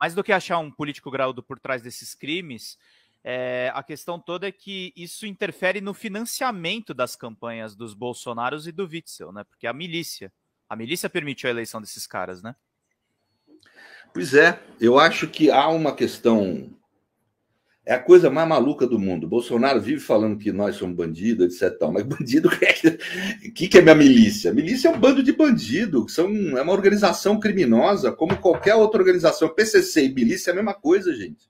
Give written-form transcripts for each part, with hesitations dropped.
mais do que achar um político graúdo por trás desses crimes, a questão toda é que isso interfere no financiamento das campanhas dos Bolsonaros e do Witzel, né? Porque a milícia permitiu a eleição desses caras, né? Pois é, eu acho que há uma questão. É a coisa mais maluca do mundo. Bolsonaro vive falando que nós somos bandidos, etc. Mas bandido, o que é minha milícia? A milícia é um bando de bandidos, é uma organização criminosa, como qualquer outra organização. PCC e milícia é a mesma coisa, gente.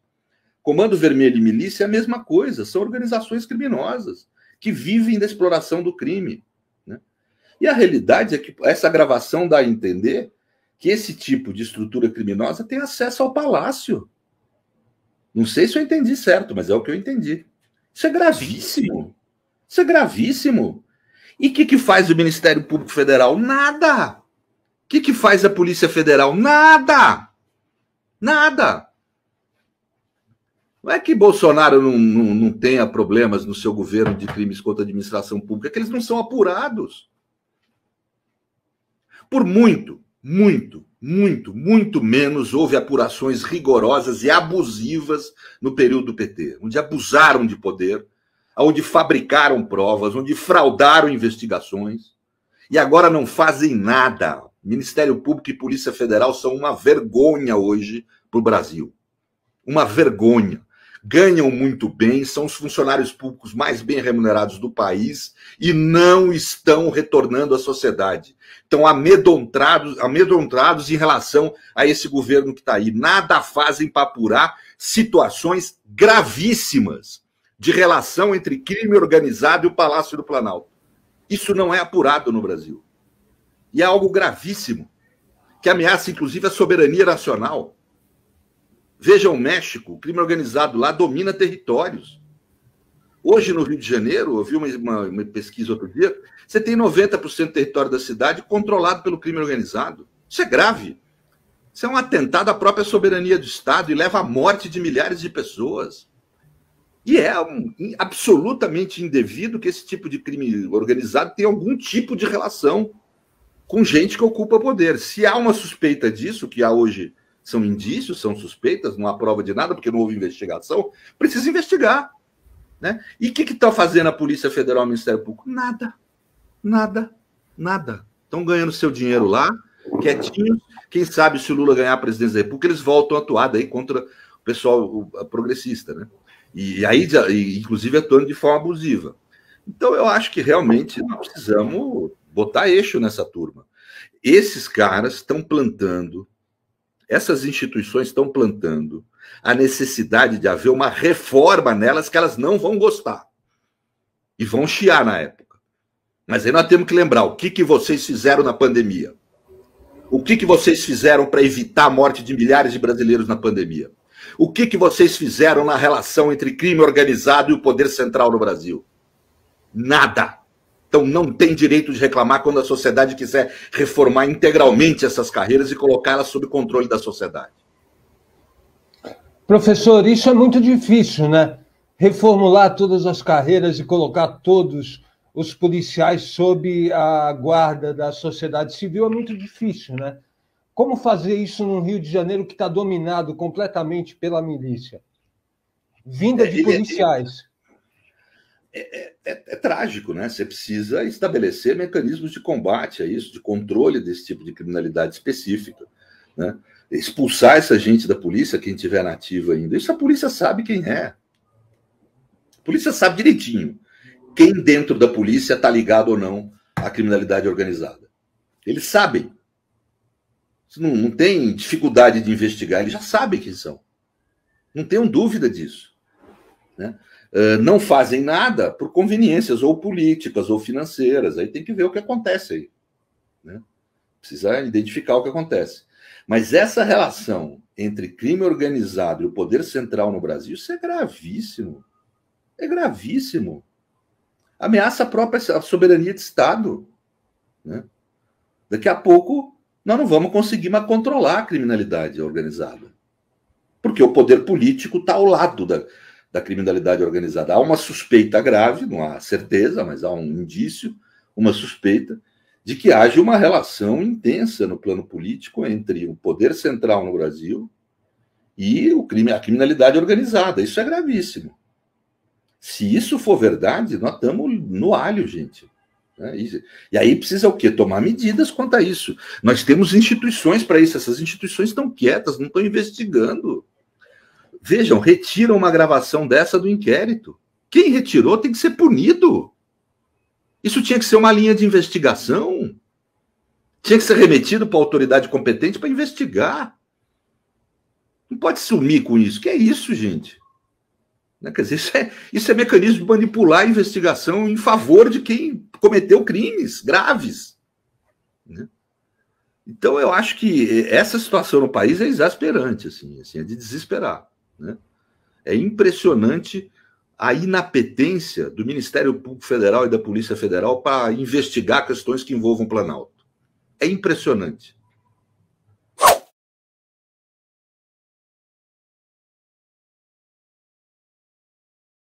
Comando Vermelho e milícia é a mesma coisa. São organizações criminosas que vivem da exploração do crime, né? E a realidade é que essa gravação dá a entender que esse tipo de estrutura criminosa tem acesso ao palácio. Não sei se eu entendi certo, mas é o que eu entendi. Isso é gravíssimo. Isso é gravíssimo. E o que faz o Ministério Público Federal? Nada. O que faz a Polícia Federal? Nada. Nada. Não é que Bolsonaro não tenha problemas no seu governo de crimes contra a administração pública, é que eles não são apurados. Por muito menos houve apurações rigorosas e abusivas no período do PT, onde abusaram de poder, onde fabricaram provas, onde fraudaram investigações, e agora não fazem nada. Ministério Público e Polícia Federal são uma vergonha hoje para o Brasil. Uma vergonha. Ganham muito bem, são os funcionários públicos mais bem remunerados do país e não estão retornando à sociedade. Estão amedrontados em relação a esse governo que está aí. Nada fazem para apurar situações gravíssimas de relação entre crime organizado e o Palácio do Planalto. Isso não é apurado no Brasil. E é algo gravíssimo, que ameaça, inclusive, a soberania nacional. Veja o México, o crime organizado lá domina territórios. Hoje, no Rio de Janeiro, eu vi uma pesquisa outro dia, você tem 90% do território da cidade controlado pelo crime organizado. Isso é grave. Isso é um atentado à própria soberania do Estado e leva à morte de milhares de pessoas. E é absolutamente indevido que esse tipo de crime organizado tenha algum tipo de relação com gente que ocupa poder. Se há uma suspeita disso, que há hoje são indícios, são suspeitas, não há prova de nada, porque não houve investigação, precisa investigar, né? E o que está fazendo a Polícia Federal e o Ministério Público? Nada. Estão ganhando seu dinheiro lá, quietinhos. Quem sabe se o Lula ganhar a presidência da República, eles voltam a atuar daí contra o pessoal progressista, né? E aí, inclusive, atuando de forma abusiva. Então, eu acho que realmente nós precisamos botar eixo nessa turma. Esses caras estão plantando, essas instituições estão plantando a necessidade de haver uma reforma nelas que elas não vão gostar. E vão chiar na época. Mas aí nós temos que lembrar o que vocês fizeram na pandemia. O que vocês fizeram para evitar a morte de milhares de brasileiros na pandemia. O que vocês fizeram na relação entre crime organizado e o poder central no Brasil. Nada. Então não tem direito de reclamar quando a sociedade quiser reformar integralmente essas carreiras e colocá-las sob controle da sociedade. Professor, isso é muito difícil, né? Reformular todas as carreiras e colocar todos os policiais sob a guarda da sociedade civil é muito difícil, né? Como fazer isso no Rio de Janeiro, que está dominado completamente pela milícia? Vinda de policiais. É trágico, né? Você precisa estabelecer mecanismos de combate a isso, de controle desse tipo de criminalidade específica, né? Expulsar essa gente da polícia, quem tiver na ativa ainda. Isso a polícia sabe quem é. A polícia sabe direitinho quem dentro da polícia está ligado ou não à criminalidade organizada. Eles sabem. Não tem dificuldade de investigar, eles já sabem quem são. Não tenham dúvida disso, né? Não fazem nada por conveniências ou políticas ou financeiras. Aí tem que ver o que acontece aí, né? Precisa identificar o que acontece. Mas essa relação entre crime organizado e o poder central no Brasil, isso é gravíssimo. É gravíssimo. Ameaça a própria soberania de Estado, né? Daqui a pouco nós não vamos conseguir mais controlar a criminalidade organizada. Porque o poder político está ao lado da criminalidade organizada. Há uma suspeita grave, não há certeza, mas há um indício, uma suspeita, de que haja uma relação intensa no plano político entre o poder central no Brasil e a criminalidade organizada. Isso é gravíssimo. Se isso for verdade, nós estamos no alho, gente. E aí precisa o quê? Tomar medidas quanto a isso. Nós temos instituições para isso. Essas instituições estão quietas, não estão investigando. Vejam, retiram uma gravação dessa do inquérito. Quem retirou tem que ser punido. Isso tinha que ser uma linha de investigação. Tinha que ser remetido para a autoridade competente para investigar. Não pode sumir com isso. Que é isso, gente? Quer dizer, isso é mecanismo de manipular a investigação em favor de quem cometeu crimes graves. Então, eu acho que essa situação no país é exasperante, assim, é de desesperar. É impressionante a inapetência do Ministério Público Federal e da Polícia Federal para investigar questões que envolvam o Planalto. É impressionante.